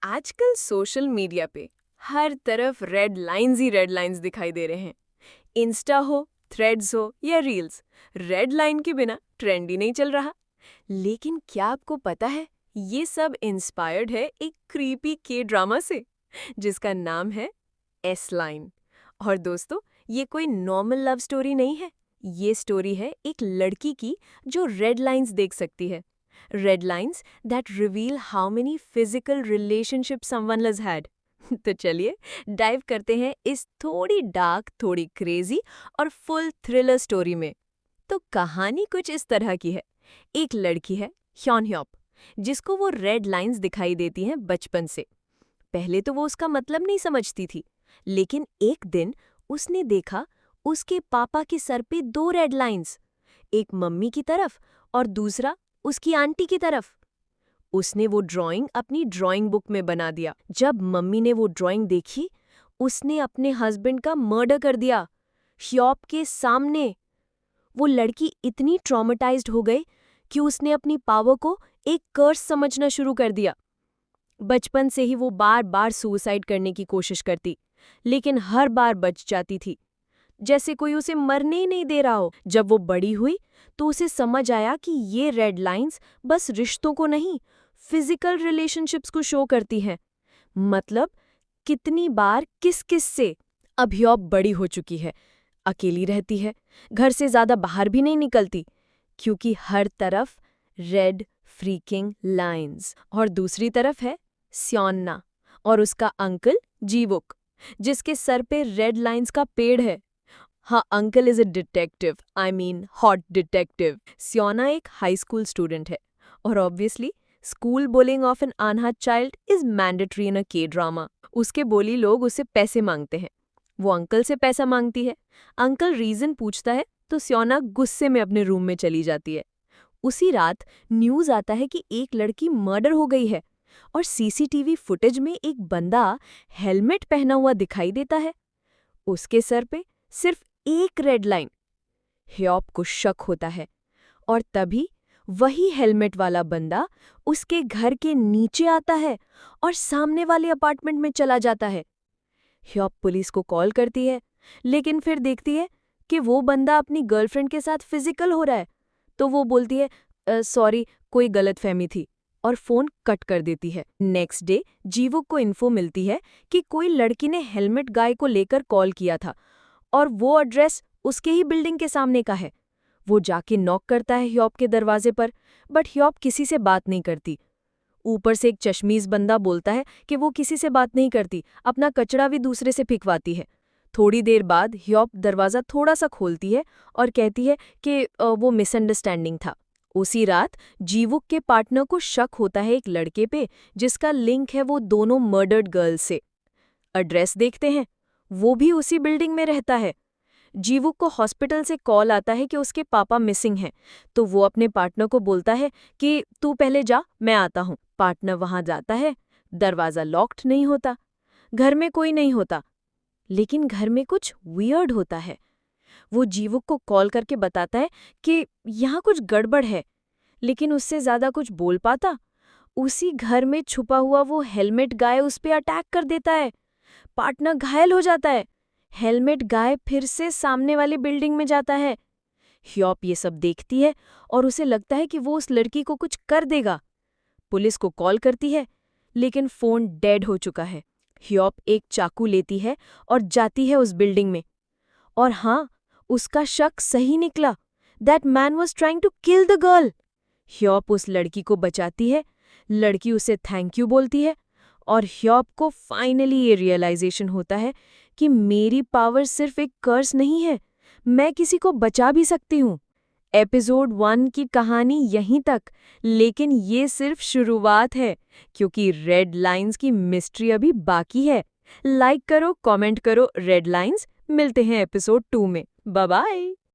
आजकल social media पे हर तरफ रेड लाइंस ही रेड लाइंस दिखाई दे रहे हैं। इंस्टा हो, थ्रेड्स हो या रील्स, रेड लाइन के बिना ट्रेंड ही नहीं चल रहा। लेकिन क्या आपको पता है, ये सब इंस्पायर्ड है एक क्रीपी के ड्रामा से जिसका नाम है एस लाइन। और दोस्तों, ये कोई नॉर्मल लव स्टोरी नहीं है। ये स्टोरी है एक लड़की की जो रेड लाइंस देख सकती है। Red lines that reveal how many physical relationships someone has had. तो चलिए डाइव करते हैं इस थोड़ी डार्क, थोड़ी क्रेजी और फुल थ्रिलर स्टोरी में। तो कहानी कुछ इस तरह की है। एक लड़की है, ह्योन ह्योप, जिसको वो रेड लाइंस दिखाई देती हैं बचपन से। पहले तो वो उसका मतलब नहीं समझती थी, लेकिन एक दिन उसने देखा उसके पापा के सर पे दो रेड लाइंस, एक मम्मी की तरफ और दूसरा उसकी आंटी की तरफ। उसने वो ड्राइंग अपनी ड्राइंग बुक में बना दिया। जब मम्मी ने वो ड्राइंग देखी, उसने अपने हस्बैंड का मर्डर कर दिया, ह्योप के सामने। वो लड़की इतनी ट्रॉमेटाइज्ड हो गई कि उसने अपनी पावर को एक कर्स समझना शुरू कर दिया। बचपन से ही वो बार बार सुसाइड करने की कोशिश करती, लेकिन हर बार बच जाती थी, जैसे कोई उसे मरने ही नहीं दे रहा हो। जब वो बड़ी हुई तो उसे समझ आया कि ये रेड लाइंस बस रिश्तों को नहीं, फिजिकल रिलेशनशिप्स को शो करती हैं। मतलब कितनी बार किस किस से। अब ह्योप बड़ी हो चुकी है, अकेली रहती है, घर से ज्यादा बाहर भी नहीं निकलती, क्योंकि हर तरफ रेड फ्रीकिंग लाइंस। और दूसरी तरफ है स्योन्ना और उसका अंकल जीवुक, जिसके सर पे रेड लाइंस का पेड़ है। हाँ, uncle is a detective, I mean hot detective. Seona एक हाई स्कूल स्टूडेंट है, और obviously school bullying of an unheard child is mandatory in a K drama. उसके बोली लोग उसे पैसे मांगते हैं, वो अंकल से पैसा मांगती है। अंकल रीजन पूछता है तो स्योना गुस्से में अपने रूम में चली जाती है। उसी रात न्यूज आता है कि एक लड़की मर्डर हो गई है, और सीसीटीवी फुटेज में एक बंदा हेलमेट पहना हुआ दिखाई देता है। उसके सर पे सिर्फ एक रेड लाइन। ह्योप को शक होता है, और तभी वही हेलमेट वाला बंदा उसके घर के नीचे आता है और सामने वाले अपार्टमेंट में चला जाता है। ह्योप पुलिस को कॉल करती है, लेकिन फिर देखती है कि वो बंदा अपनी गर्लफ्रेंड के साथ फिजिकल हो रहा है। तो वो बोलती है सॉरी, कोई गलतफहमी थी, और फोन कट कर देती है। नेक्स्ट डे जीवुक को इन्फो मिलती है कि कोई लड़की ने हेलमेट गाय को लेकर कॉल किया था, और वो एड्रेस उसके ही बिल्डिंग के सामने का है। वो जाके नॉक करता है ह्योप के दरवाजे पर, बट ह्योप किसी से बात नहीं करती। ऊपर से एक चश्मीज बंदा बोलता है कि वो किसी से बात नहीं करती, अपना कचरा भी दूसरे से फेंकवाती है। थोड़ी देर बाद ह्योप दरवाज़ा थोड़ा सा खोलती है और कहती है कि वो मिसअंडरस्टैंडिंग था। उसी रात जीवुक के पार्टनर को शक होता है एक लड़के पे, जिसका लिंक है वो दोनों मर्डर्ड गर्ल्स से। एड्रेस देखते हैं, वो भी उसी बिल्डिंग में रहता है। जीवुक को हॉस्पिटल से कॉल आता है कि उसके पापा मिसिंग हैं, तो वो अपने पार्टनर को बोलता है कि तू पहले जा, मैं आता हूँ। पार्टनर वहां जाता है, दरवाज़ा लॉक्ड नहीं होता, घर में कोई नहीं होता, लेकिन घर में कुछ वियर्ड होता है। वो जीवुक को कॉल करके बताता है कि यहाँ कुछ गड़बड़ है, लेकिन उससे ज्यादा कुछ बोल पाता। उसी घर में छुपा हुआ वो हेलमेट गाय उस पे अटैक कर देता है। पार्टनर घायल हो जाता है। हेलमेट गाय फिर से सामने वाली बिल्डिंग में जाता है। ह्योप ये सब देखती है और उसे लगता है कि वो उस लड़की को कुछ कर देगा। पुलिस को कॉल करती है, लेकिन फोन डेड हो चुका है। ह्योप एक चाकू लेती है और जाती है उस बिल्डिंग में। और हाँ, उसका शक सही निकला। That man was trying to kill the girl. Hyeop उस लड़की को बचाती है, लड़की उसे थैंक यू बोलती है, और ह्योप को फाइनली ये रियलाइजेशन होता है कि मेरी पावर सिर्फ एक कर्स नहीं है, मैं किसी को बचा भी सकती हूँ। एपिसोड 1 की कहानी यहीं तक, लेकिन ये सिर्फ शुरुआत है, क्योंकि रेड लाइंस की मिस्ट्री अभी बाकी है। लाइक करो, कमेंट करो रेड लाइंस। मिलते हैं एपिसोड 2 में। Bye bye.